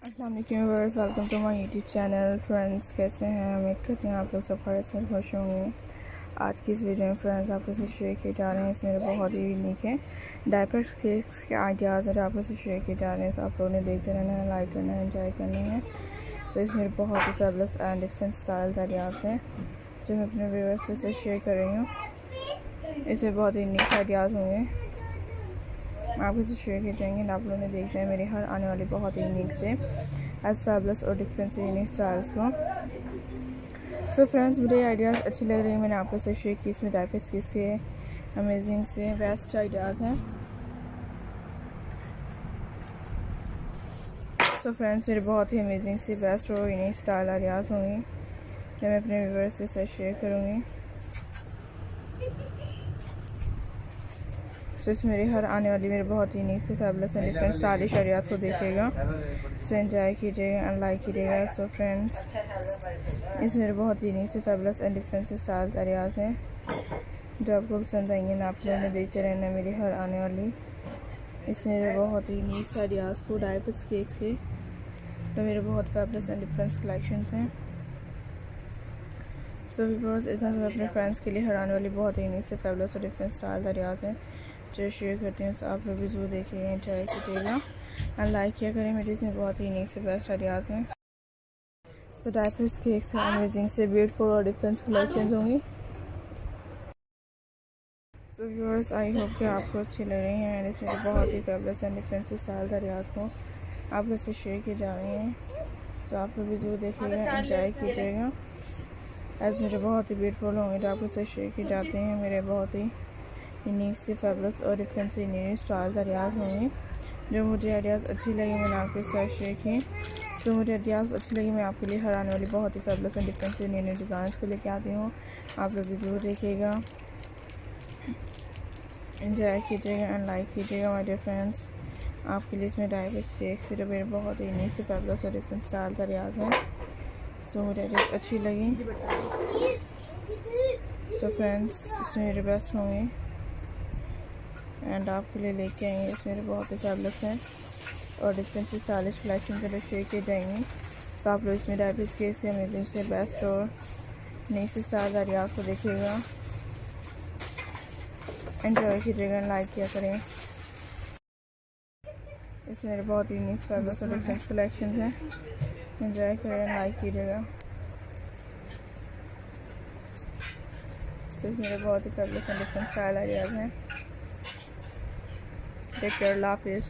अस्सलाम वालेकुम viewers, welcome to my YouTube channel. Friends, कैसे हैं? उम्मीद करती हूँ आप लोग सब खैरियत से खुश होंगे। आज की इस वीडियो में फ्रेंड्स आपको से शेयर किए जा रहे हैं, इसमें बहुत ही यूनिक है डायपर्स केक्स के आइडियाज़ और आपको से शेयर किए जा रहे हैं। तो आप लोगों ने देखते रहना है, लाइक करना है, एंजॉय करना है। तो इसमें बहुत ही fabulous and different styles ideas हैं जो मैं अपने व्यूअर्स से शेयर कर रही हूँ। इसमें बहुत ही यूनिक आइडियाज़ होंगे, आपको इसे शेयर किए जाएंगे। आप लोगों ने देखना है मेरी हर आने वाली बहुत यूनिक से एस्टैब्लिश और डिफरेंट से यूनिक स्टाइल्स को। सो फ्रेंड्स, मुझे आइडियाज़ अच्छी लग रही है, मैंने आपको इसे शेयर की। इसमें डायपर्स किसके अमेजिंग से बेस्ट आइडियाज़ हैं। सो फ्रेंड्स, मेरे बहुत ही अमेजिंग से बेस्ट और यूनिक स्टाइल आइडियाज़ होंगी जो मैं अपने व्यूअर्स के साथ शेयर करूँगी। तो इस मेरी हर आने वाली मेरे बहुत यूनिक से fabulous and different stylish ideas को देखिएगा, इसे एंजॉय कीजिएगा एंड लाइक कीजिएगा। सो फ्रेंड्स, इस मेरे बहुत यूनिक से फैबुलस एंड डिफरेंट से स्टाइल्स आइडियाज़ हैं जो आपको पसंद आएंगे ना। आप लोगों ने देखते रहना मेरी हर आने वाली इस मेरे बहुत ही यूनिक से आइडियाज़ को डायपर्स केक्स के, तो मेरे बहुत फैबुलस एंड डिफरेंट कलेक्शंस हैं। सो व्यूअर्स, इतना सब अपने फ्रेंड्स के लिए हर आने वाली बहुत ही यूनिक से फैबुलस और डिफरेंट स्टाइल्स आइडियाज़ हैं जो शेयर करते हैं। तो आप लोग भी जरूर देखिएगा, एंजॉय कीजिएगा एंड लाइक किया करें। मेरे इसमें बहुत ही यूनिक से बेस्ट आइडियाज़ हैं। सो डायपर्स केक्स से अमेजिंग से ब्यूटीफुल और डिफरेंट कलेक्शन होंगी। सो व्यूअर्स, आई होप कि आपको अच्छी लग रही हैं एंड इसमें बहुत ही फेबलस एंड डिफरेंट से स्टाइल आइडियाज़ को आप लोग से शेयर किए जा रहे हैं। सो आप लोग भी जरूर देखिएगा, एंजॉय कीजिएगा एज मेरे बहुत ही ब्यूटीफुल होंगे जो आपको से शेयर किए जाते हैं। मेरे बहुत ही यूनिक से फेबलस और डिफरेंट से यूनिक स्टाइल्स आइडियाज़ होंगे जो मुझे आइडियाज़ अच्छी लगी मैंने आपके साथ शेयर किए। तो मुझे आइडियाज़ अच्छी लगी, मैं आपके लिए हर आने वाली बहुत ही फेबलस और डिफरेंट से न्यू डिज़ाइंस को लेके आती हूँ। आप लोग भी जरूर देखिएगा, एंजॉय कीजिएगा एंड लाइक कीजिएगा माय डियर फ्रेंड्स। आपके लिए इसमें डायपर्स केक से जो मेरे बहुत ही यूनिक से फेबलस और डिफरेंट स्टाइल्स आइडियाज़ हैं। सो मुझे आइडियाज़ अच्छी लगी। सो फ्रेंड्स, इसमें मेरे बेस्ट होंगे एंड आपके लिए लेके आएंगे। इसमें मेरे बहुत ही फेबलस हैं और डिफरेंट से स्टाइलिश कलेक्शन के लिए शेयर किए जाएंगे। तो आप लोग इसमें डायपर्स केक से अमेजिंग से बेस्ट और नई से स्टाइल आइडियाज़ को देखिएगा, एंजॉय कीजिएगा, लाइक किया करें। इसमें मेरे बहुत ही यूनिक फेबलस और डिफरेंट कलेक्शन हैं, एंजॉय करें, लाइक कीजिएगा। तो इसमें मेरे बहुत ही फेबलस और डिफरेंट स्टाइल आइडियाज़ हैं। टेक केयर, अल्लाह हाफिज़।